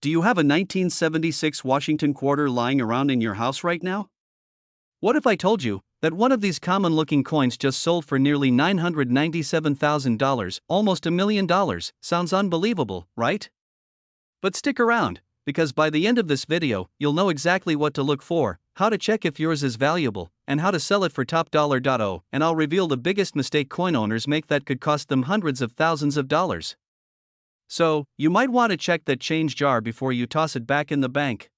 Do you have a 1976 Washington quarter lying around in your house right now? What if I told you that one of these common-looking coins just sold for nearly $997,000, almost $1 million? Sounds unbelievable, right? But stick around, because by the end of this video, you'll know exactly what to look for, how to check if yours is valuable, and how to sell it for top dollar. And I'll reveal the biggest mistake coin owners make that could cost them hundreds of thousands of dollars. So, you might want to check that change jar before you toss it back in the bank.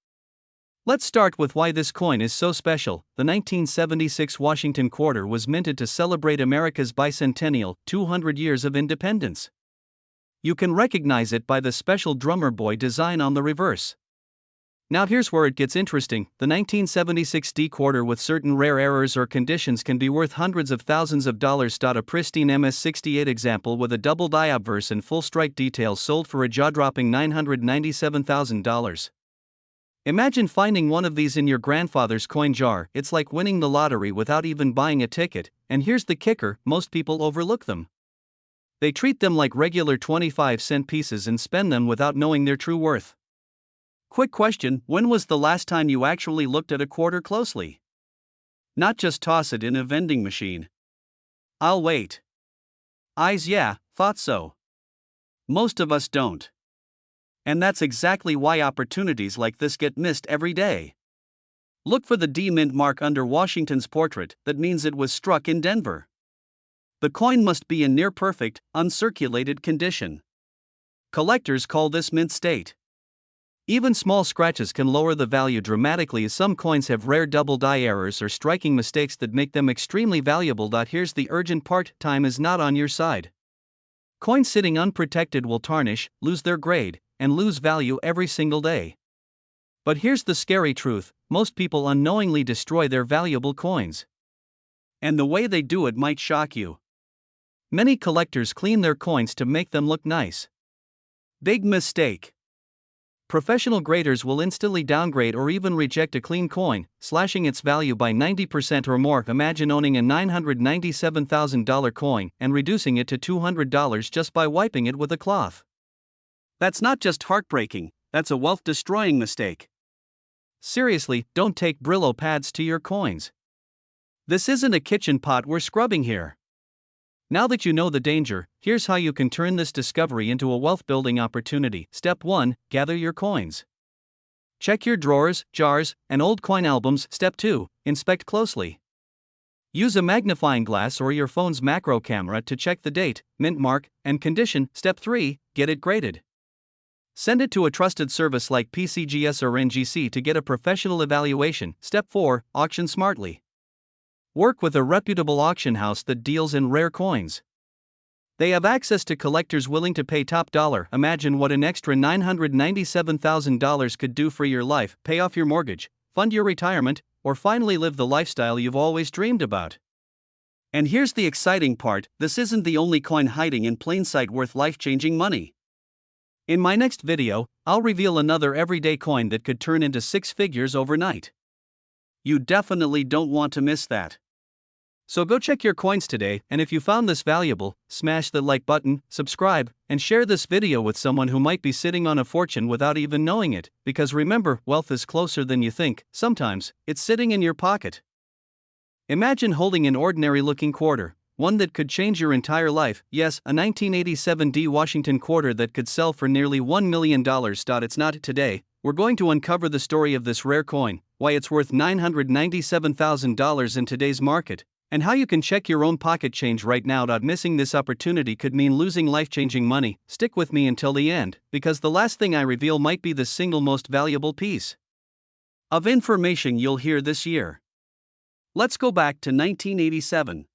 Let's start with why this coin is so special. The 1976 Washington quarter was minted to celebrate America's bicentennial, 200 years of independence. You can recognize it by the special drummer boy design on the reverse. Now here's where it gets interesting. The 1976 D quarter with certain rare errors or conditions can be worth hundreds of thousands of dollars. A pristine MS-68 example with a double die obverse and full strike details sold for a jaw-dropping $997,000. Imagine finding one of these in your grandfather's coin jar. It's like winning the lottery without even buying a ticket, and here's the kicker, most people overlook them. They treat them like regular 25-cent pieces and spend them without knowing their true worth. Quick question, when was the last time you actually looked at a quarter closely? Not just toss it in a vending machine. I'll wait. Eyes, yeah, thought so. Most of us don't. And that's exactly why opportunities like this get missed every day. Look for the D mint mark under Washington's portrait, that means it was struck in Denver. The coin must be in near perfect, uncirculated condition. Collectors call this mint state. Even small scratches can lower the value dramatically, as some coins have rare double die errors or striking mistakes that make them extremely valuable. Here's the urgent part, time is not on your side. Coins sitting unprotected will tarnish, lose their grade, and lose value every single day. But here's the scary truth, most people unknowingly destroy their valuable coins. And the way they do it might shock you. Many collectors clean their coins to make them look nice. Big mistake. Professional graders will instantly downgrade or even reject a clean coin, slashing its value by 90% or more. Imagine owning a $997,000 coin and reducing it to $200 just by wiping it with a cloth. That's not just heartbreaking, that's a wealth-destroying mistake. Seriously, don't take Brillo pads to your coins. This isn't a kitchen pot we're scrubbing here. Now that you know the danger, here's how you can turn this discovery into a wealth-building opportunity. Step 1. Gather your coins. Check your drawers, jars, and old coin albums. Step 2. Inspect closely. Use a magnifying glass or your phone's macro camera to check the date, mint mark, and condition. Step 3. Get it graded. Send it to a trusted service like PCGS or NGC to get a professional evaluation. Step 4. Auction smartly. Work with a reputable auction house that deals in rare coins. They have access to collectors willing to pay top dollar. Imagine what an extra $997,000 could do for your life: pay off your mortgage, fund your retirement, or finally live the lifestyle you've always dreamed about. And here's the exciting part, this isn't the only coin hiding in plain sight worth life-changing money. In my next video, I'll reveal another everyday coin that could turn into six figures overnight. You definitely don't want to miss that. So go check your coins today, and if you found this valuable, smash the like button, subscribe, and share this video with someone who might be sitting on a fortune without even knowing it, because remember, wealth is closer than you think, sometimes, it's sitting in your pocket. Imagine holding an ordinary-looking quarter, one that could change your entire life, yes, a 1987 D Washington quarter that could sell for nearly $1 million. It's not today. We're going to uncover the story of this rare coin, why it's worth $997,000 in today's market, and how you can check your own pocket change right now. Missing this opportunity could mean losing life-changing money. Stick with me until the end, because the last thing I reveal might be the single most valuable piece of information you'll hear this year. Let's go back to 1987.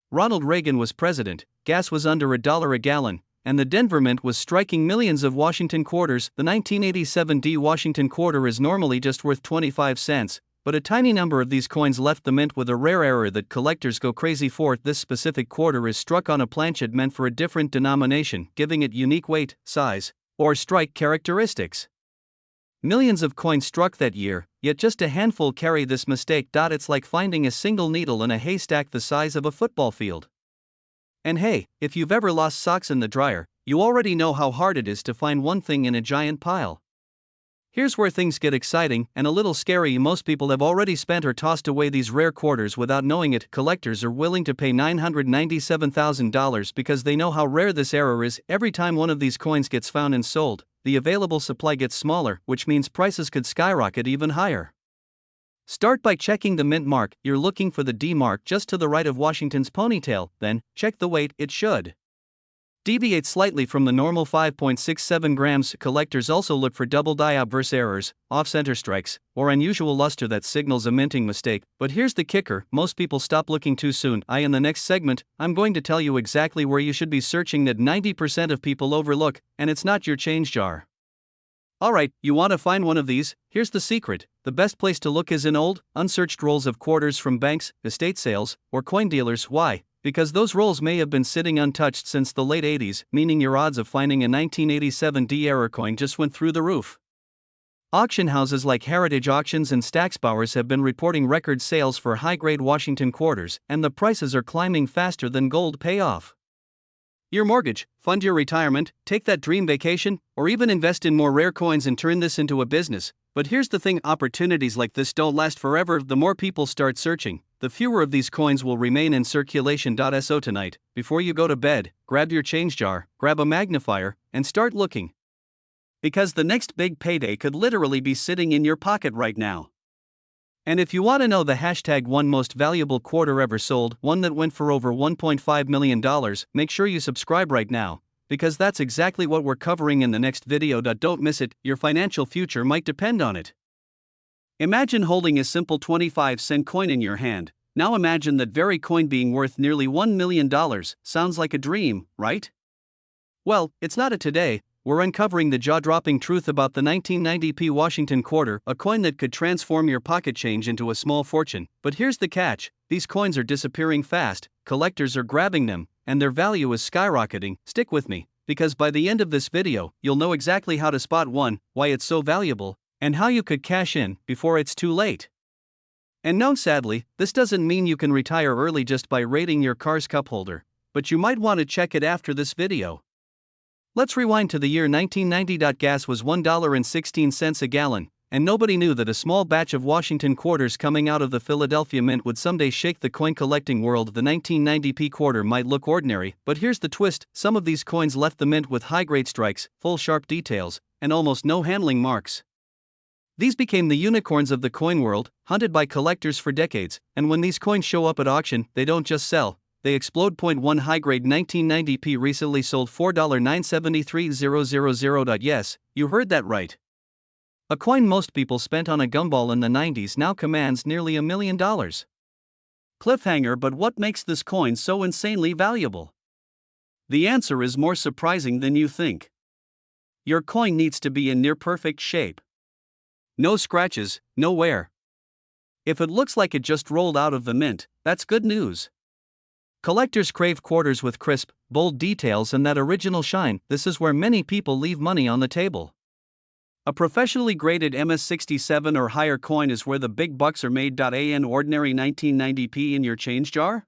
Ronald Reagan was president, gas was under $1 a gallon, and the Denver Mint was striking millions of Washington quarters. The 1987 D Washington quarter is normally just worth 25 cents, but a tiny number of these coins left the mint with a rare error that collectors go crazy for. This specific quarter is struck on a planchet meant for a different denomination, giving it unique weight, size, or strike characteristics. Millions of coins struck that year, yet just a handful carry this mistake. It's like finding a single needle in a haystack the size of a football field. And hey, if you've ever lost socks in the dryer, you already know how hard it is to find one thing in a giant pile. Here's where things get exciting and a little scary. Most people have already spent or tossed away these rare quarters without knowing it. Collectors are willing to pay $997,000 because they know how rare this error is. Every time one of these coins gets found and sold, the available supply gets smaller, which means prices could skyrocket even higher. Start by checking the mint mark. You're looking for the D mark just to the right of Washington's ponytail. Then, check the weight. It should deviate slightly from the normal 5.67 grams. Collectors also look for double die obverse errors, off-center strikes, or unusual luster that signals a minting mistake. But here's the kicker: most people stop looking too soon. In the next segment, I'm going to tell you exactly where you should be searching that 90% of people overlook, and it's not your change jar. Alright, you want to find one of these? Here's the secret: the best place to look is in old, unsearched rolls of quarters from banks, estate sales, or coin dealers. Why? Because those rolls may have been sitting untouched since the late 80s, meaning your odds of finding a 1987 D error coin just went through the roof. Auction houses like Heritage Auctions and Stacksbowers have been reporting record sales for high-grade Washington quarters, and the prices are climbing faster than gold payoff. Your mortgage, fund your retirement, take that dream vacation, or even invest in more rare coins and turn this into a business. But here's the thing: opportunities like this don't last forever. The more people start searching, the fewer of these coins will remain in circulation. So tonight, before you go to bed, grab your change jar, grab a magnifier, and start looking. Because the next big payday could literally be sitting in your pocket right now. And if you want to know the #1 most valuable quarter ever sold, one that went for over $1.5 million, make sure you subscribe right now, because that's exactly what we're covering in the next video. Don't miss it, your financial future might depend on it. Imagine holding a simple 25-cent coin in your hand. Now imagine that very coin being worth nearly $1 million. Sounds like a dream, right? Well, it's not it today. We're uncovering the jaw-dropping truth about the 1990p Washington quarter, a coin that could transform your pocket change into a small fortune. But here's the catch: these coins are disappearing fast, collectors are grabbing them, and their value is skyrocketing. Stick with me, because by the end of this video, you'll know exactly how to spot one, why it's so valuable, and how you could cash in before it's too late. And no, sadly, this doesn't mean you can retire early just by raiding your car's cup holder, but you might want to check it after this video. Let's rewind to the year 1990. Gas was $1.16 a gallon, and nobody knew that a small batch of Washington quarters coming out of the Philadelphia Mint would someday shake the coin collecting world. The 1990p quarter might look ordinary, but here's the twist: some of these coins left the mint with high-grade strikes, full sharp details, and almost no handling marks. These became the unicorns of the coin world, hunted by collectors for decades, and when these coins show up at auction, they don't just sell, they explode. Point 1 high-grade 1990p recently sold $4,973,000. Yes, you heard that right. A coin most people spent on a gumball in the 90s now commands nearly $1 million. Cliffhanger: but what makes this coin so insanely valuable? The answer is more surprising than you think. Your coin needs to be in near-perfect shape. No scratches, no wear. If it looks like it just rolled out of the mint, that's good news. Collectors crave quarters with crisp, bold details and that original shine. This is where many people leave money on the table. A professionally graded MS67 or higher coin is where the big bucks are made. An ordinary 1990p in your change jar?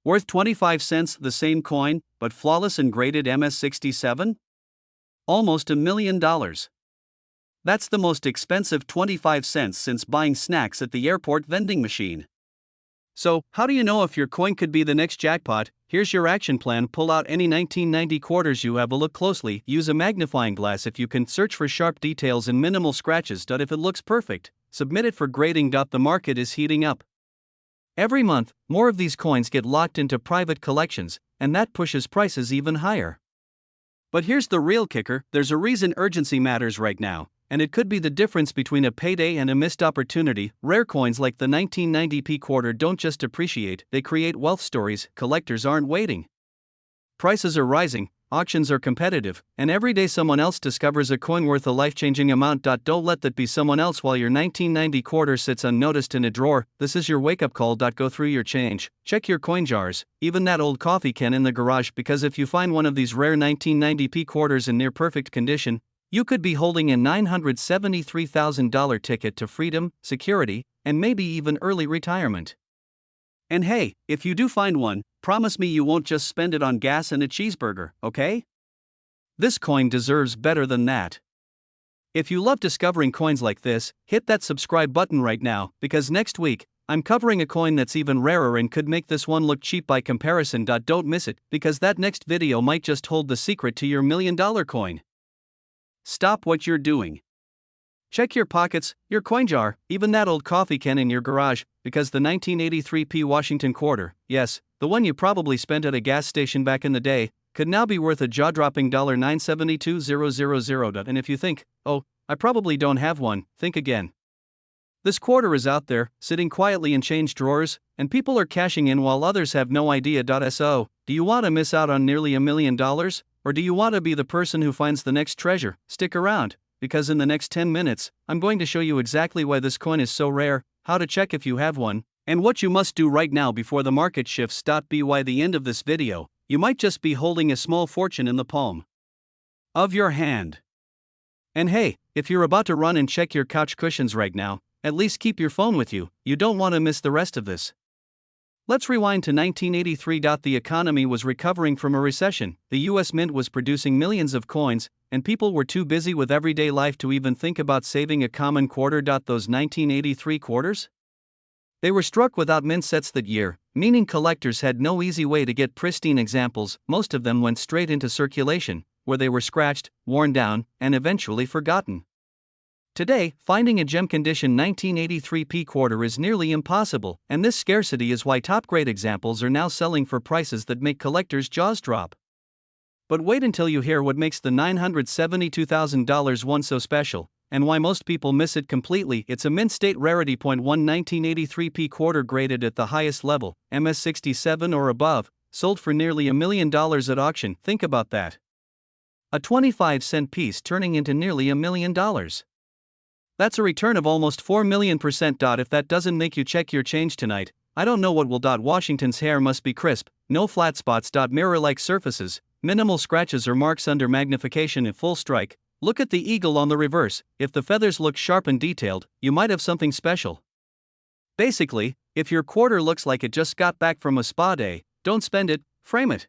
Worth 25 cents, the same coin, but flawless and graded MS67? Almost $1 million. That's the most expensive 25 cents since buying snacks at the airport vending machine. So, how do you know if your coin could be the next jackpot? Here's your action plan: pull out any 1990 quarters you have a look closely, use a magnifying glass if you can, search for sharp details and minimal scratches. If it looks perfect, submit it for grading. The market is heating up. Every month, more of these coins get locked into private collections, and that pushes prices even higher. But here's the real kicker: there's a reason urgency matters right now, and it could be the difference between a payday and a missed opportunity. Rare coins like the 1990p quarter don't just appreciate, they create wealth stories. Collectors aren't waiting. Prices are rising, auctions are competitive, and every day someone else discovers a coin worth a life-changing amount. Don't let that be someone else while your 1990 quarter sits unnoticed in a drawer. This is your wake-up call. Go through your change, check your coin jars, even that old coffee can in the garage, because if you find one of these rare 1990p quarters in near-perfect condition, you could be holding a $973,000 ticket to freedom, security, and maybe even early retirement. And hey, if you do find one, promise me you won't just spend it on gas and a cheeseburger, okay? This coin deserves better than that. If you love discovering coins like this, hit that subscribe button right now, because next week, I'm covering a coin that's even rarer and could make this one look cheap by comparison. Don't miss it, because that next video might just hold the secret to your $1 million coin. Stop what you're doing. Check your pockets, your coin jar, even that old coffee can in your garage, because the 1983p Washington quarter, yes, the one you probably spent at a gas station back in the day, could now be worth a jaw-dropping $972,000. And if you think, oh, I probably don't have one, think again. This quarter is out there, sitting quietly in change drawers, and people are cashing in while others have no idea. So, do you want to miss out on nearly $1 million? Or do you want to be the person who finds the next treasure? Stick around, because in the next 10 minutes, I'm going to show you exactly why this coin is so rare, how to check if you have one, and what you must do right now before the market shifts. By the end of this video, you might just be holding a small fortune in the palm of your hand. And hey, if you're about to run and check your couch cushions right now, at least keep your phone with you, you don't want to miss the rest of this. Let's rewind to 1983. The economy was recovering from a recession, the US Mint was producing millions of coins, and people were too busy with everyday life to even think about saving a common quarter. Those 1983 quarters? They were struck without mint sets that year, meaning collectors had no easy way to get pristine examples. Most of them went straight into circulation, where they were scratched, worn down, and eventually forgotten. Today, finding a gem condition 1983p quarter is nearly impossible, and this scarcity is why top-grade examples are now selling for prices that make collectors' jaws drop. But wait until you hear what makes the $972,000 one so special, and why most people miss it completely. It's a mint state rarity. 1983p quarter graded at the highest level, MS67 or above, sold for nearly $1 million at auction. Think about that. A 25-cent piece turning into nearly $1 million. That's a return of almost 4 million %. If that doesn't make you check your change tonight, I don't know what will. Washington's hair must be crisp, no flat spots. Mirror-like surfaces, minimal scratches or marks under magnification at full strike. Look at the eagle on the reverse. If the feathers look sharp and detailed, you might have something special. Basically, if your quarter looks like it just got back from a spa day, don't spend it, frame it.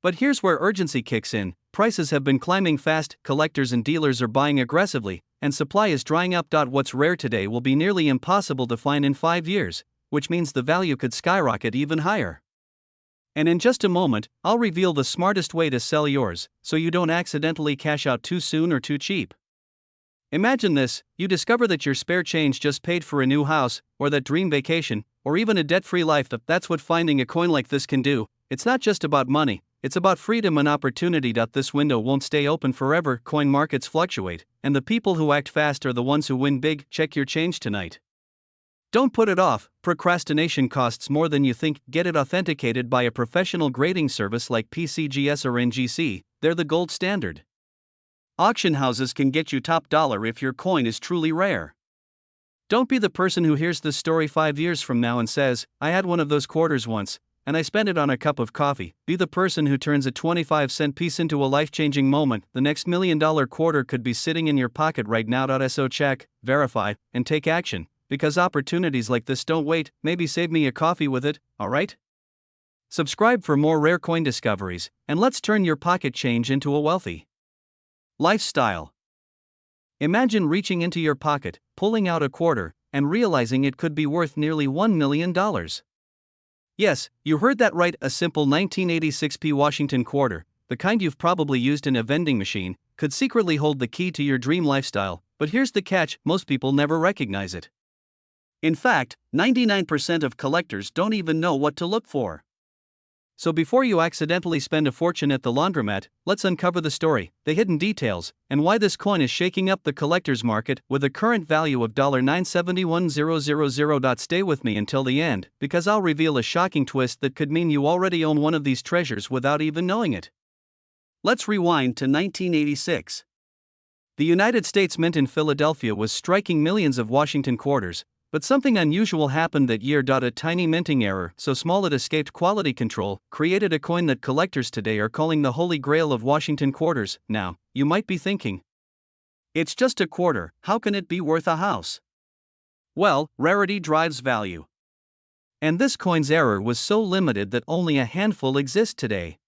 But here's where urgency kicks in. Prices have been climbing fast, collectors and dealers are buying aggressively, and supply is drying up. What's rare today will be nearly impossible to find in 5 years, which means the value could skyrocket even higher. And in just a moment, I'll reveal the smartest way to sell yours, so you don't accidentally cash out too soon or too cheap. Imagine this: you discover that your spare change just paid for a new house, or that dream vacation, or even a debt-free life. That's what finding a coin like this can do. It's not just about money, it's about freedom and opportunity. This window won't stay open forever. Coin markets fluctuate, and the people who act fast are the ones who win big. Check your change tonight. Don't put it off. Procrastination costs more than you think. Get it authenticated by a professional grading service like PCGS or NGC. They're the gold standard. Auction houses can get you top dollar if your coin is truly rare. Don't be the person who hears this story 5 years from now and says, I had one of those quarters once, and I spent it on a cup of coffee. Be the person who turns a 25-cent piece into a life-changing moment. The next $1 million quarter could be sitting in your pocket right now. So check, verify, and take action, because opportunities like this don't wait. Maybe save me a coffee with it, alright? Subscribe for more rare coin discoveries, and let's turn your pocket change into a wealthy lifestyle. Imagine reaching into your pocket, pulling out a quarter, and realizing it could be worth nearly $1 million. Yes, you heard that right, a simple 1986p Washington quarter, the kind you've probably used in a vending machine, could secretly hold the key to your dream lifestyle. But here's the catch: most people never recognize it. In fact, 99% of collectors don't even know what to look for. So before you accidentally spend a fortune at the laundromat, let's uncover the story, the hidden details, and why this coin is shaking up the collector's market with a current value of $971,000. Stay with me until the end, because I'll reveal a shocking twist that could mean you already own one of these treasures without even knowing it. Let's rewind to 1986. The United States Mint in Philadelphia was striking millions of Washington quarters, but something unusual happened that year. A tiny minting error, so small it escaped quality control, created a coin that collectors today are calling the holy grail of Washington quarters. Now, you might be thinking, it's just a quarter, how can it be worth a house? Well, rarity drives value. And this coin's error was so limited that only a handful exist today.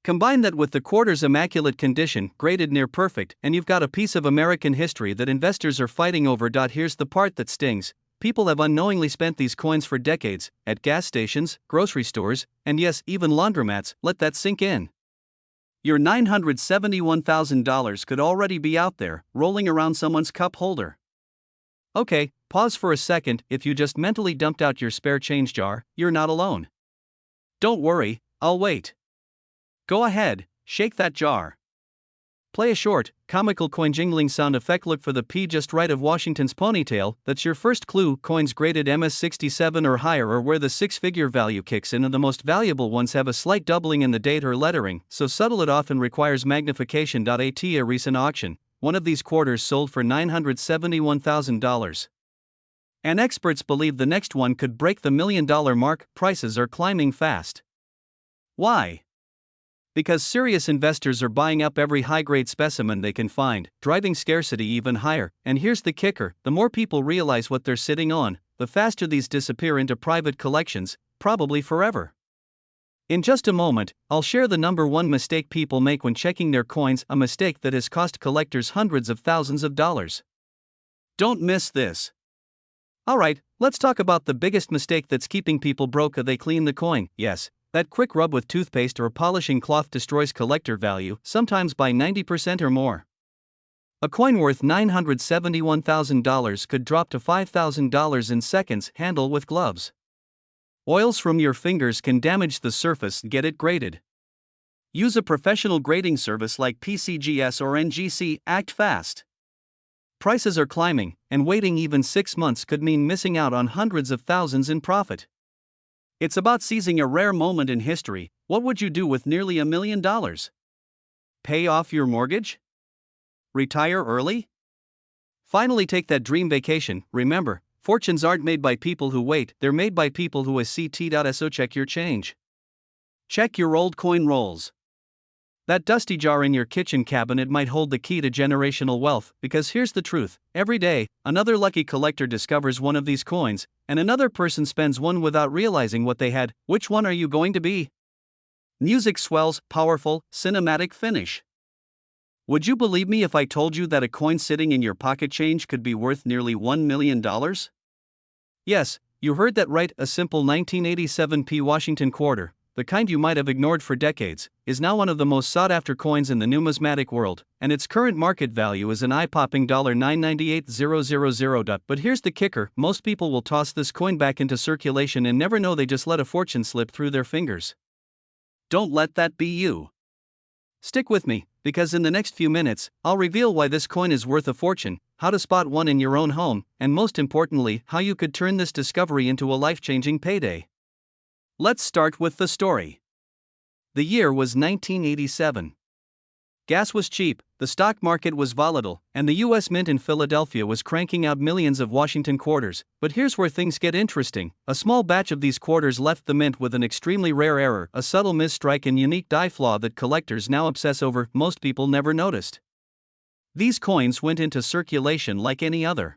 Combine that with the quarter's immaculate condition, graded near perfect, and you've got a piece of American history that investors are fighting over. Here's the part that stings. People have unknowingly spent these coins for decades, at gas stations, grocery stores, and yes, even laundromats. Let that sink in. Your $971,000 could already be out there, rolling around someone's cup holder. Okay, pause for a second. If you just mentally dumped out your spare change jar, you're not alone. Don't worry, I'll wait. Go ahead, shake that jar. Play a short, comical coin jingling sound effect. Look for the P just right of Washington's ponytail. That's your first clue. Coins graded MS67 or higher are where the six-figure value kicks in, and the most valuable ones have a slight doubling in the date or lettering, so subtle it often requires magnification. At a recent auction, one of these quarters sold for $971,000. And experts believe the next one could break the $1 million mark. Prices are climbing fast. Why? Because serious investors are buying up every high-grade specimen they can find, driving scarcity even higher. And here's the kicker: the more people realize what they're sitting on, the faster these disappear into private collections, probably forever. In just a moment, I'll share the number one mistake people make when checking their coins, a mistake that has cost collectors hundreds of thousands of dollars. Don't miss this. Alright, let's talk about the biggest mistake that's keeping people broke. They clean the coin. Yes, that quick rub with toothpaste or polishing cloth destroys collector value, sometimes by 90% or more. A coin worth $971,000 could drop to $5,000 in seconds. Handle with gloves. Oils from your fingers can damage the surface. Get it graded. Use a professional grading service like PCGS or NGC. Act fast. Prices are climbing, and waiting even 6 months could mean missing out on hundreds of thousands in profit. It's about seizing a rare moment in history. What would you do with nearly $1 million? Pay off your mortgage? Retire early? Finally take that dream vacation. Remember, fortunes aren't made by people who wait, they're made by people who so check your change. Check your old coin rolls. That dusty jar in your kitchen cabinet might hold the key to generational wealth, because here's the truth: every day, another lucky collector discovers one of these coins, and another person spends one without realizing what they had. Which one are you going to be? Music swells, powerful, cinematic finish. Would you believe me if I told you that a coin sitting in your pocket change could be worth nearly $1 million? Yes, you heard that right. A simple 1987 P Washington quarter, the kind you might have ignored for decades, is now one of the most sought-after coins in the numismatic world, and its current market value is an eye-popping $998,000. But here's the kicker: most people will toss this coin back into circulation and never know they just let a fortune slip through their fingers. Don't let that be you. Stick with me, because in the next few minutes, I'll reveal why this coin is worth a fortune, how to spot one in your own home, and most importantly, how you could turn this discovery into a life-changing payday. Let's start with the story. The year was 1987. Gas was cheap, the stock market was volatile, and the U.S. Mint in Philadelphia was cranking out millions of Washington quarters. But here's where things get interesting: a small batch of these quarters left the mint with an extremely rare error, a subtle misstrike and unique die flaw that collectors now obsess over. Most people never noticed. These coins went into circulation like any other.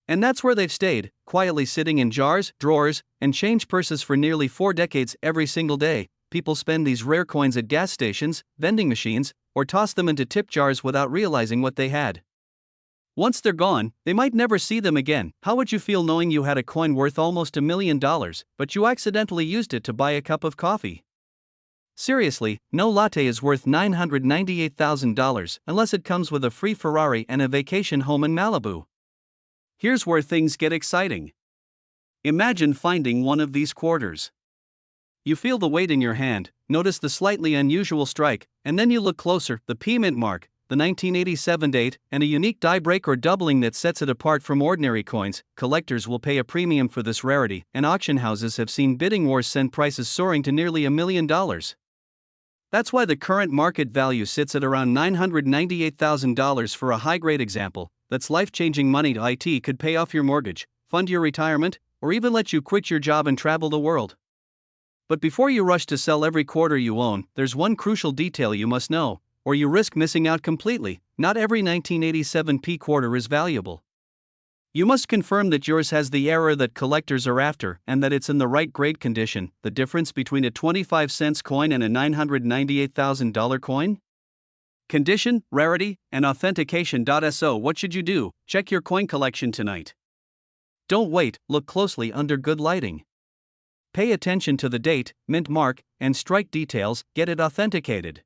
And that's where they've stayed, quietly sitting in jars, drawers, and change purses for nearly 4 decades. Every single day, people spend these rare coins at gas stations, vending machines, or toss them into tip jars without realizing what they had. Once they're gone, they might never see them again. How would you feel knowing you had a coin worth almost $1 million, but you accidentally used it to buy a cup of coffee? Seriously, no latte is worth $998,000 unless it comes with a free Ferrari and a vacation home in Malibu. Here's where things get exciting. Imagine finding one of these quarters. You feel the weight in your hand, notice the slightly unusual strike, and then you look closer: the P mint mark, the 1987 date, and a unique die break or doubling that sets it apart from ordinary coins. Collectors will pay a premium for this rarity, and auction houses have seen bidding wars send prices soaring to nearly $1 million. That's why the current market value sits at around $998,000 for a high-grade example. That's life-changing money. It could pay off your mortgage, fund your retirement, or even let you quit your job and travel the world. But before you rush to sell every quarter you own, there's one crucial detail you must know, or you risk missing out completely. Not every 1987 P quarter is valuable. You must confirm that yours has the error that collectors are after and that it's in the right grade condition, the difference between a 25-cent coin and a $998,000 coin. Condition, rarity, and authentication. So, what should you do? Check your coin collection tonight. Don't wait, look closely under good lighting. Pay attention to the date, mint mark, and strike details, get it authenticated.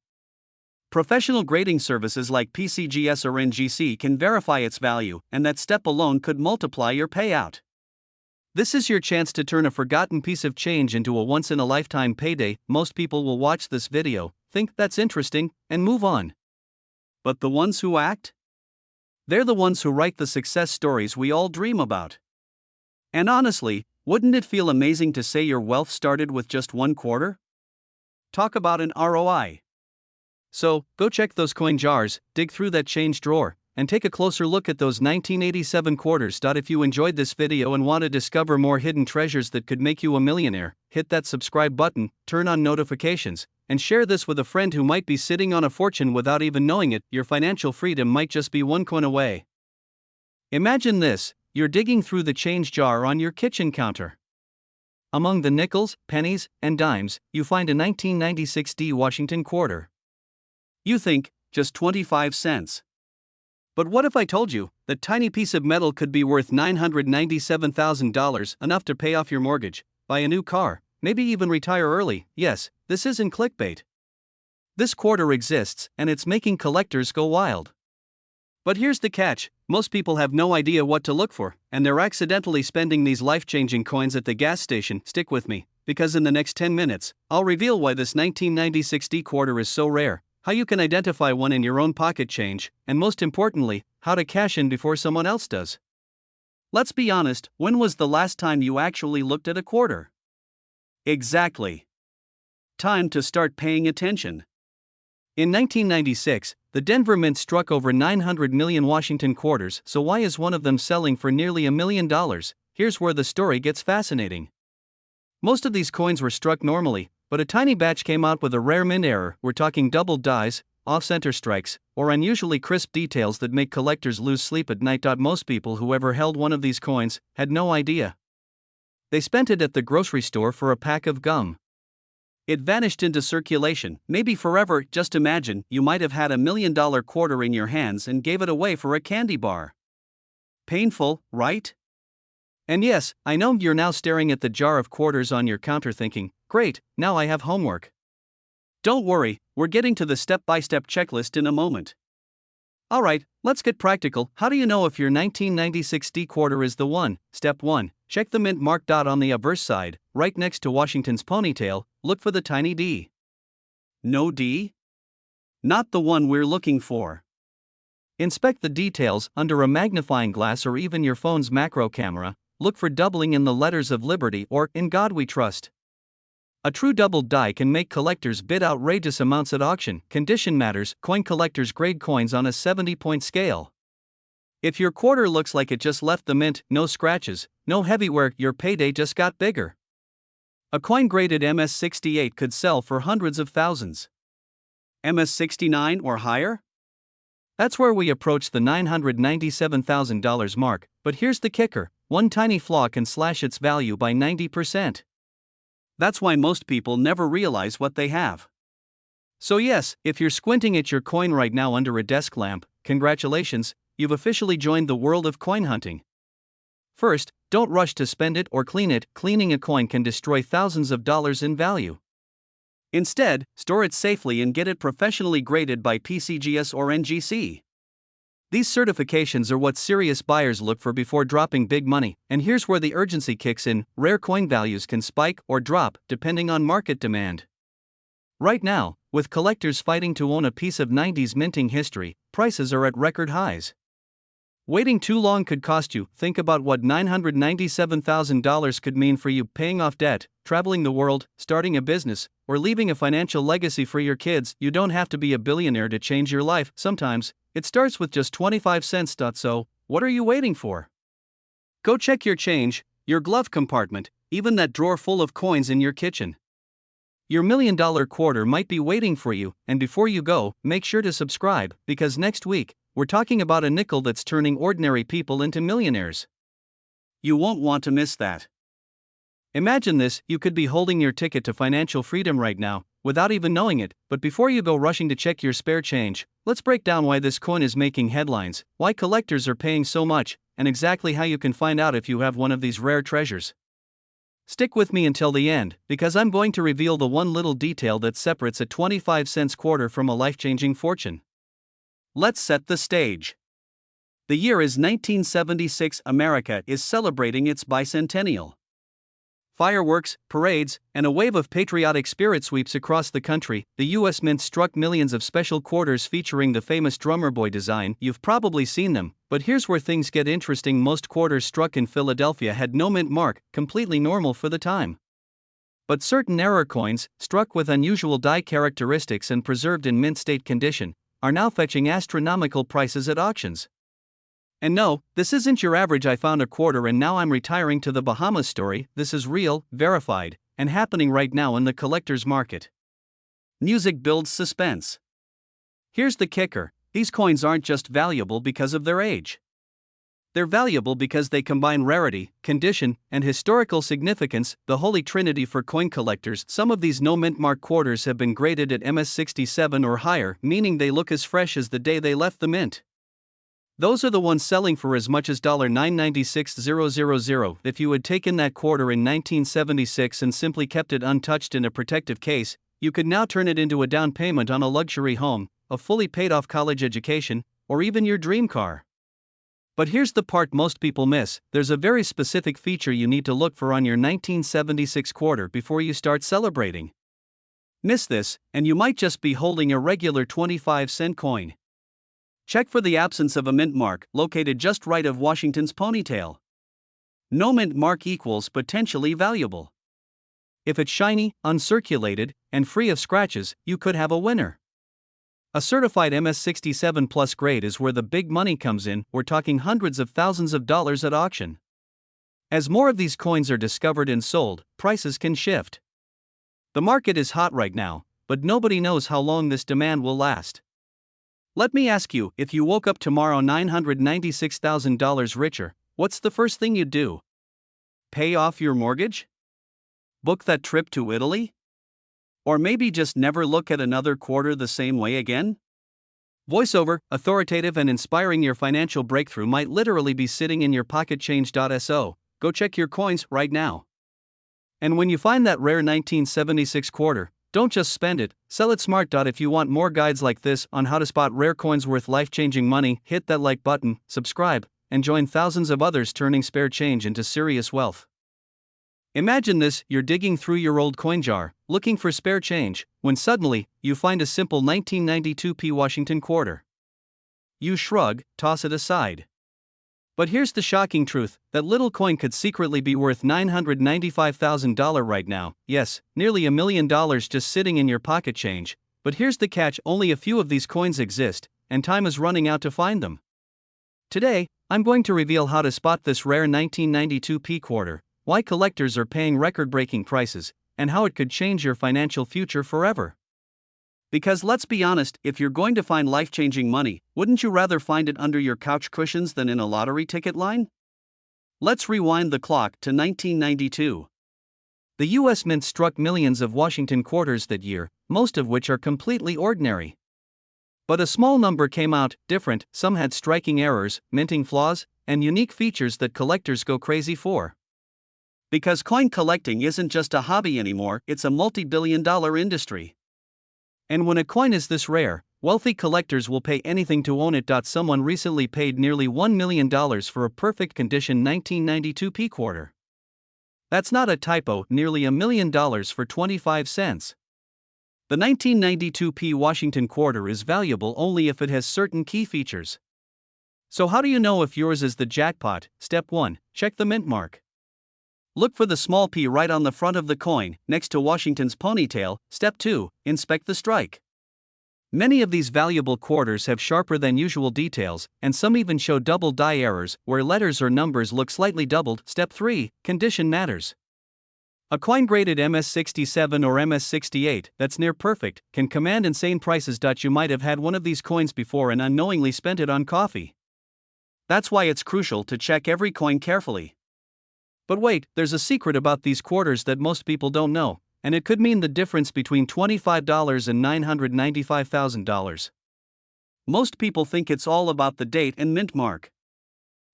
Professional grading services like PCGS or NGC can verify its value, and that step alone could multiply your payout. This is your chance to turn a forgotten piece of change into a once-in-a-lifetime payday. Most people will watch this video, think that's interesting, and move on. But the ones who act? They're the ones who write the success stories we all dream about. And honestly, wouldn't it feel amazing to say your wealth started with just one quarter? Talk about an ROI. So, go check those coin jars, dig through that change drawer, and take a closer look at those 1987 quarters. If you enjoyed this video and want to discover more hidden treasures that could make you a millionaire, hit that subscribe button, turn on notifications, and share this with a friend who might be sitting on a fortune without even knowing it. Your financial freedom might just be one coin away. Imagine this, you're digging through the change jar on your kitchen counter. Among the nickels, pennies, and dimes, you find a 1996 D Washington quarter. You think, just 25 cents. But what if I told you, that tiny piece of metal could be worth $997,000, enough to pay off your mortgage, buy a new car, maybe even retire early? Yes, this isn't clickbait. This quarter exists, and it's making collectors go wild. But here's the catch, most people have no idea what to look for, and they're accidentally spending these life-changing coins at the gas station. Stick with me, because in the next 10 minutes, I'll reveal why this 1996 D quarter is so rare, how you can identify one in your own pocket change, and most importantly, how to cash in before someone else does. Let's be honest, when was the last time you actually looked at a quarter? Exactly. Time to start paying attention. In 1996, the Denver Mint struck over 900 million Washington quarters, so why is one of them selling for nearly $1 million? Here's where the story gets fascinating. Most of these coins were struck normally, but a tiny batch came out with a rare mint error. We're talking doubled dies, off-center strikes, or unusually crisp details that make collectors lose sleep at night. Most people who ever held one of these coins had no idea. They spent it at the grocery store for a pack of gum. It vanished into circulation, maybe forever. Just imagine, you might have had $1 million quarter in your hands and gave it away for a candy bar. Painful, right? And yes, I know you're now staring at the jar of quarters on your counter thinking, great, now I have homework. Don't worry, we're getting to the step-by-step checklist in a moment. Alright, let's get practical. How do you know if your 1996 D quarter is the one? Step 1. Check the mint mark. On the obverse side, right next to Washington's ponytail, look for the tiny D. No D? Not the one we're looking for. Inspect the details under a magnifying glass or even your phone's macro camera. Look for doubling in the letters of Liberty or In God We Trust. A true doubled die can make collectors bid outrageous amounts at auction. Condition matters. Coin collectors grade coins on a 70-point scale. If your quarter looks like it just left the mint, no scratches, no heavy wear, your payday just got bigger. A coin graded MS-68 could sell for hundreds of thousands. MS-69 or higher? That's where we approach the $997,000 mark, but here's the kicker, one tiny flaw can slash its value by 90%. That's why most people never realize what they have. So yes, if you're squinting at your coin right now under a desk lamp, congratulations, you've officially joined the world of coin hunting. First, don't rush to spend it or clean it. Cleaning a coin can destroy thousands of dollars in value. Instead, store it safely and get it professionally graded by PCGS or NGC. These certifications are what serious buyers look for before dropping big money, and here's where the urgency kicks in. Rare coin values can spike or drop depending on market demand. Right now, with collectors fighting to own a piece of 90s minting history, prices are at record highs. Waiting too long could cost you. Think about what $997,000 could mean for you: paying off debt, traveling the world, starting a business, or leaving a financial legacy for your kids. You don't have to be a billionaire to change your life. Sometimes, it starts with just 25 cents. So, what are you waiting for? Go check your change, your glove compartment, even that drawer full of coins in your kitchen. Your $1 million quarter might be waiting for you, and before you go, make sure to subscribe, because next week, we're talking about a nickel that's turning ordinary people into millionaires. You won't want to miss that. Imagine this: you could be holding your ticket to financial freedom right now, without even knowing it, but before you go rushing to check your spare change, let's break down why this coin is making headlines, why collectors are paying so much, and exactly how you can find out if you have one of these rare treasures. Stick with me until the end, because I'm going to reveal the one little detail that separates a 25-cent quarter from a life-changing fortune. Let's set the stage. The year is 1976. America is celebrating its bicentennial. Fireworks, parades, and a wave of patriotic spirit sweeps across the country. The U.S. Mint struck millions of special quarters featuring the famous drummer boy design. You've probably seen them, but here's where things get interesting. Most quarters struck in Philadelphia had no mint mark, completely normal for the time. But certain error coins, struck with unusual die characteristics and preserved in mint state condition, are now fetching astronomical prices at auctions. And no, this isn't your average "I found a quarter and now I'm retiring to the Bahamas" story. This is real, verified, and happening right now in the collector's market. Music builds suspense. Here's the kicker: these coins aren't just valuable because of their age. They're valuable because they combine rarity, condition, and historical significance, the holy trinity for coin collectors. Some of these no mint mark quarters have been graded at MS67 or higher, meaning they look as fresh as the day they left the mint. Those are the ones selling for as much as $996,000. If you had taken that quarter in 1976 and simply kept it untouched in a protective case, you could now turn it into a down payment on a luxury home, a fully paid off college education, or even your dream car. But here's the part most people miss: there's a very specific feature you need to look for on your 1976 quarter before you start celebrating. Miss this, and you might just be holding a regular 25-cent coin. Check for the absence of a mint mark, located just right of Washington's ponytail. No mint mark equals potentially valuable. If it's shiny, uncirculated, and free of scratches, you could have a winner. A certified MS67 plus grade is where the big money comes in. We're talking hundreds of thousands of dollars at auction. As more of these coins are discovered and sold, prices can shift. The market is hot right now, but nobody knows how long this demand will last. Let me ask you, if you woke up tomorrow $996,000 richer, what's the first thing you'd do? Pay off your mortgage? Book that trip to Italy? Or maybe just never look at another quarter the same way again? Voiceover, authoritative and inspiring. Your financial breakthrough might literally be sitting in your pocket. Change.so. Go check your coins right now. And when you find that rare 1976 quarter, don't just spend it, sell it smart. If you want more guides like this on how to spot rare coins worth life-changing money, hit that like button, subscribe, and join thousands of others turning spare change into serious wealth. Imagine this: you're digging through your old coin jar, looking for spare change, when suddenly, you find a simple 1992p Washington quarter. You shrug, toss it aside. But here's the shocking truth: that little coin could secretly be worth $995,000 right now. Yes, nearly $1 million just sitting in your pocket. Change. But here's the catch: only a few of these coins exist, and time is running out to find them. Today, I'm going to reveal how to spot this rare 1992p quarter, why collectors are paying record-breaking prices, and how it could change your financial future forever. Because let's be honest, if you're going to find life-changing money, wouldn't you rather find it under your couch cushions than in a lottery ticket line? Let's rewind the clock to 1992. The U.S. Mint struck millions of Washington quarters that year, most of which are completely ordinary. But a small number came out different. Some had striking errors, minting flaws, and unique features that collectors go crazy for. Because coin collecting isn't just a hobby anymore, it's a multi-billion-dollar industry. And when a coin is this rare, wealthy collectors will pay anything to own it. Someone recently paid nearly $1 million for a perfect condition 1992p quarter. That's not a typo, nearly $1 million for 25 cents. The 1992p Washington quarter is valuable only if it has certain key features. So how do you know if yours is the jackpot? Step 1. Check the mint mark. Look for the small p right on the front of the coin, next to Washington's ponytail. Step 2. Inspect the strike. Many of these valuable quarters have sharper than usual details, and some even show double die errors, where letters or numbers look slightly doubled. Step 3. Condition matters. A coin graded MS67 or MS68 that's near perfect can command insane prices. You might have had one of these coins before and unknowingly spent it on coffee. That's why it's crucial to check every coin carefully. But wait, there's a secret about these quarters that most people don't know, and it could mean the difference between $25 and $995,000. Most people think it's all about the date and mint mark.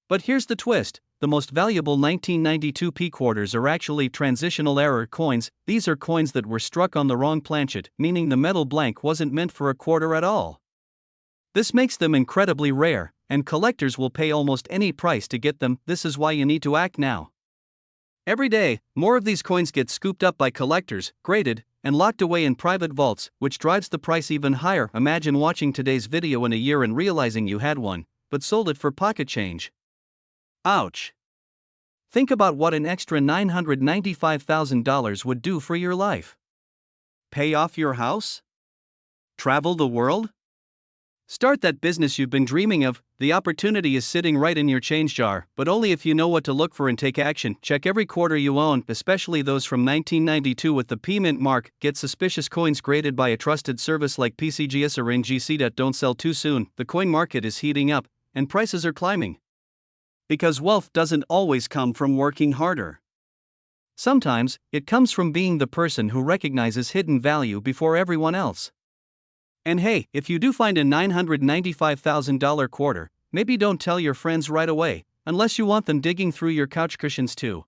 But here's the twist: the most valuable 1992 P quarters are actually transitional error coins. These are coins that were struck on the wrong planchet, meaning the metal blank wasn't meant for a quarter at all. This makes them incredibly rare, and collectors will pay almost any price to get them. This is why you need to act now. Every day, more of these coins get scooped up by collectors, graded, and locked away in private vaults, which drives the price even higher. Imagine watching today's video in a year and realizing you had one, but sold it for pocket change. Ouch. Think about what an extra $995,000 would do for your life. Pay off your house? Travel the world? Start that business you've been dreaming of. The opportunity is sitting right in your change jar, but only if you know what to look for and take action. Check every quarter you own, especially those from 1992 with the P mint mark. Get suspicious coins graded by a trusted service like PCGS or NGC. Don't sell too soon. The coin market is heating up, and prices are climbing. Because wealth doesn't always come from working harder. Sometimes, it comes from being the person who recognizes hidden value before everyone else. And hey, if you do find a $995,000 quarter, maybe don't tell your friends right away, unless you want them digging through your couch cushions too.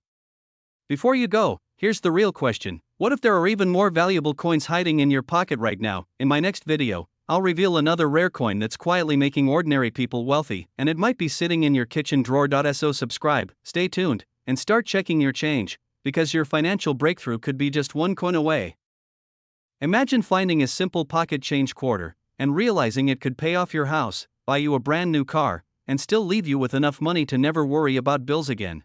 Before you go, here's the real question: what if there are even more valuable coins hiding in your pocket right now? In my next video, I'll reveal another rare coin that's quietly making ordinary people wealthy, and it might be sitting in your kitchen drawer. So subscribe, stay tuned, and start checking your change, because your financial breakthrough could be just one coin away. Imagine finding a simple pocket change quarter, and realizing it could pay off your house, buy you a brand new car, and still leave you with enough money to never worry about bills again.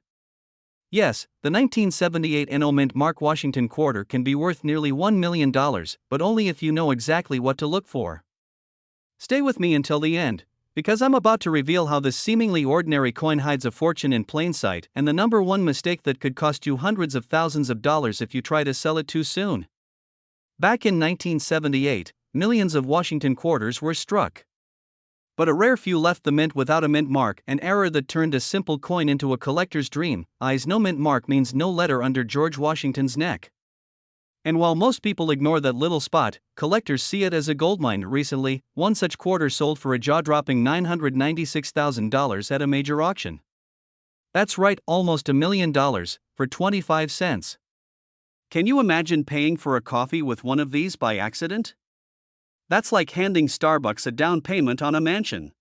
Yes, the 1978 NO Mint Mark Washington quarter can be worth nearly $1 million, but only if you know exactly what to look for. Stay with me until the end, because I'm about to reveal how this seemingly ordinary coin hides a fortune in plain sight, and the number one mistake that could cost you hundreds of thousands of dollars if you try to sell it too soon. Back in 1978, millions of Washington quarters were struck. But a rare few left the mint without a mint mark, an error that turned a simple coin into a collector's dream. No mint mark means no letter under George Washington's neck. And while most people ignore that little spot, collectors see it as a goldmine. Recently, one such quarter sold for a jaw-dropping $996,000 at a major auction. That's right, almost $1 million, for 25 cents. Can you imagine paying for a coffee with one of these by accident? That's like handing Starbucks a down payment on a mansion.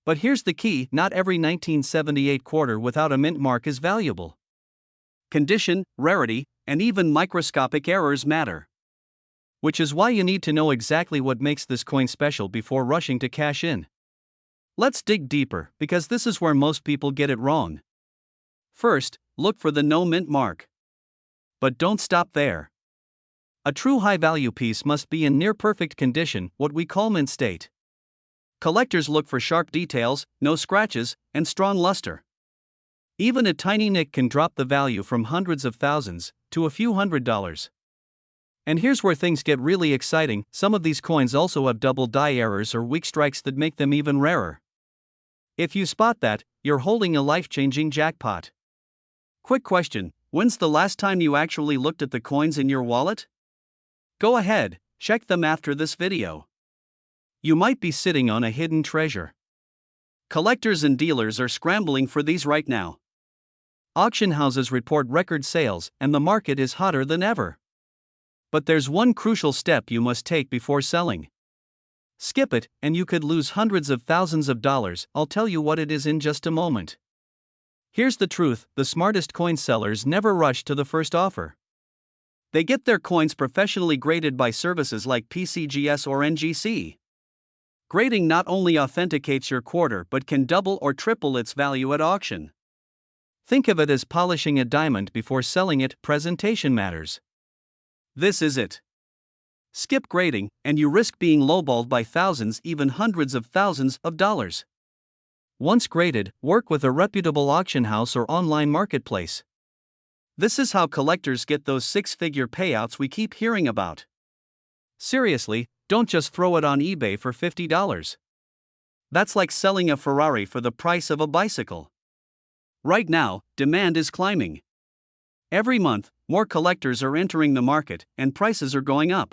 But here's the key: not every 1978 quarter without a mint mark is valuable. Condition, rarity, and even microscopic errors matter. Which is why you need to know exactly what makes this coin special before rushing to cash in. Let's dig deeper, because this is where most people get it wrong. First, look for the no mint mark. But don't stop there. A true high-value piece must be in near-perfect condition, what we call mint state. Collectors look for sharp details, no scratches, and strong luster. Even a tiny nick can drop the value from hundreds of thousands to a few $100s. And here's where things get really exciting: some of these coins also have double die errors or weak strikes that make them even rarer. If you spot that, you're holding a life-changing jackpot. Quick question: when's the last time you actually looked at the coins in your wallet? Go ahead, check them after this video. You might be sitting on a hidden treasure. Collectors and dealers are scrambling for these right now. Auction houses report record sales, and the market is hotter than ever. But there's one crucial step you must take before selling. Skip it, and you could lose hundreds of thousands of dollars. I'll tell you what it is in just a moment. Here's the truth: the smartest coin sellers never rush to the first offer. They get their coins professionally graded by services like PCGS or NGC. Grading not only authenticates your quarter but can double or triple its value at auction. Think of it as polishing a diamond before selling it. Presentation matters. This is it. Skip grading, and you risk being lowballed by thousands, even hundreds of thousands of dollars. Once graded, work with a reputable auction house or online marketplace. This is how collectors get those six-figure payouts we keep hearing about. Seriously, don't just throw it on eBay for $50. That's like selling a Ferrari for the price of a bicycle. Right now, demand is climbing. Every month, more collectors are entering the market, and prices are going up.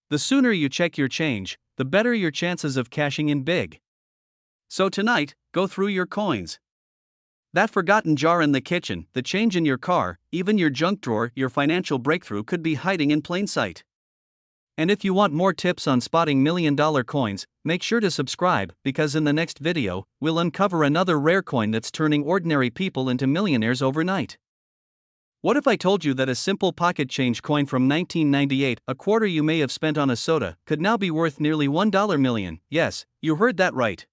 The sooner you check your change, the better your chances of cashing in big. So tonight, go through your coins. That forgotten jar in the kitchen, the change in your car, even your junk drawer, your financial breakthrough could be hiding in plain sight. And if you want more tips on spotting million-dollar coins, make sure to subscribe, because in the next video, we'll uncover another rare coin that's turning ordinary people into millionaires overnight. What if I told you that a simple pocket change coin from 1998, a quarter you may have spent on a soda, could now be worth nearly $1 million? Yes, you heard that right.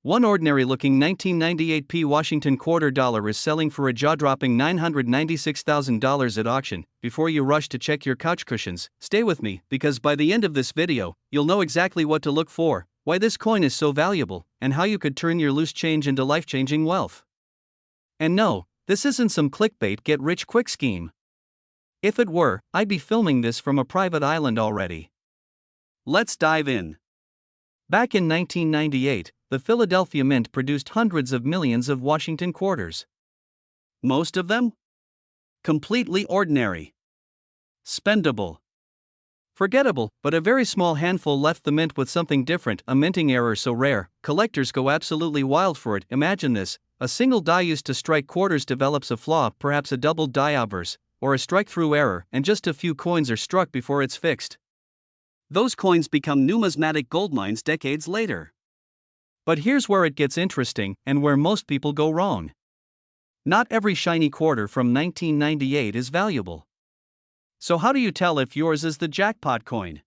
One ordinary-looking 1998 Washington quarter dollar is selling for a jaw-dropping $996,000 at auction. Before you rush to check your couch cushions, stay with me, because by the end of this video, you'll know exactly what to look for, why this coin is so valuable, and how you could turn your loose change into life-changing wealth. And no, this isn't some clickbait get-rich-quick scheme. If it were, I'd be filming this from a private island already. Let's dive in. Back in 1998, the Philadelphia Mint produced hundreds of millions of Washington quarters. Most of them? Completely ordinary. Spendable. Forgettable, but a very small handful left the mint with something different, a minting error so rare, collectors go absolutely wild for it. Imagine this: a single die used to strike quarters develops a flaw, perhaps a double die obverse, or a strike-through error, and just a few coins are struck before it's fixed. Those coins become numismatic goldmines decades later. But here's where it gets interesting, and where most people go wrong. Not every shiny quarter from 1998 is valuable. So how do you tell if yours is the jackpot coin?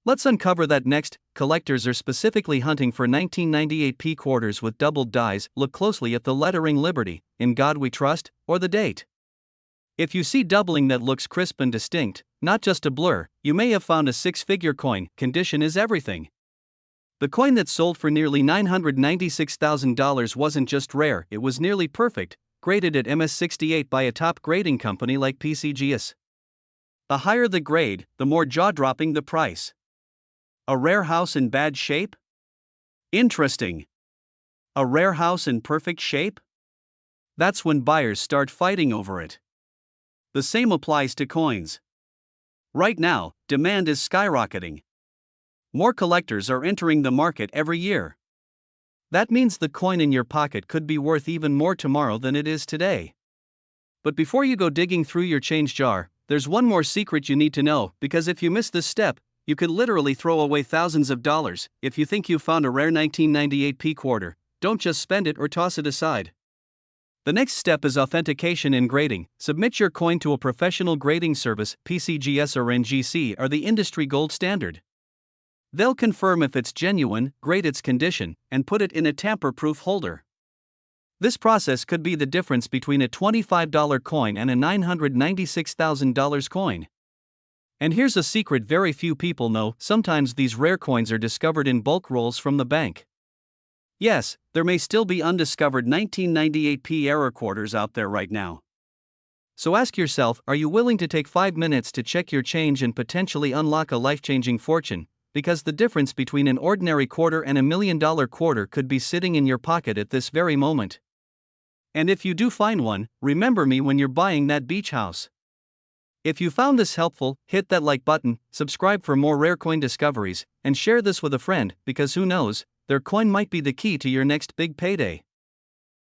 Let's uncover that next. Collectors are specifically hunting for 1998 quarters with doubled dies. Look closely at the lettering Liberty, In God We Trust, or the date. If you see doubling that looks crisp and distinct, not just a blur, you may have found a six-figure coin. Condition is everything. The coin that sold for nearly $996,000 wasn't just rare, it was nearly perfect, graded at MS68 by a top grading company like PCGS. The higher the grade, the more jaw-dropping the price. A rare house in bad shape? Interesting. A rare house in perfect shape? That's when buyers start fighting over it. The same applies to coins. Right now, demand is skyrocketing. More collectors are entering the market every year. That means the coin in your pocket could be worth even more tomorrow than it is today. But before you go digging through your change jar, there's one more secret you need to know, because if you miss this step, you could literally throw away thousands of dollars. If you think you've found a rare 1998 quarter, don't just spend it or toss it aside. The next step is authentication and grading. Submit your coin to a professional grading service. PCGS or NGC are the industry gold standard. They'll confirm if it's genuine, grade its condition, and put it in a tamper-proof holder. This process could be the difference between a $25 coin and a $996,000 coin. And here's a secret very few people know: sometimes these rare coins are discovered in bulk rolls from the bank. Yes, there may still be undiscovered 1998 error quarters out there right now. So ask yourself, are you willing to take 5 minutes to check your change and potentially unlock a life-changing fortune? Because the difference between an ordinary quarter and $1 million quarter could be sitting in your pocket at this very moment. And if you do find one, remember me when you're buying that beach house. If you found this helpful, hit that like button, subscribe for more rare coin discoveries, and share this with a friend, because who knows, their coin might be the key to your next big payday.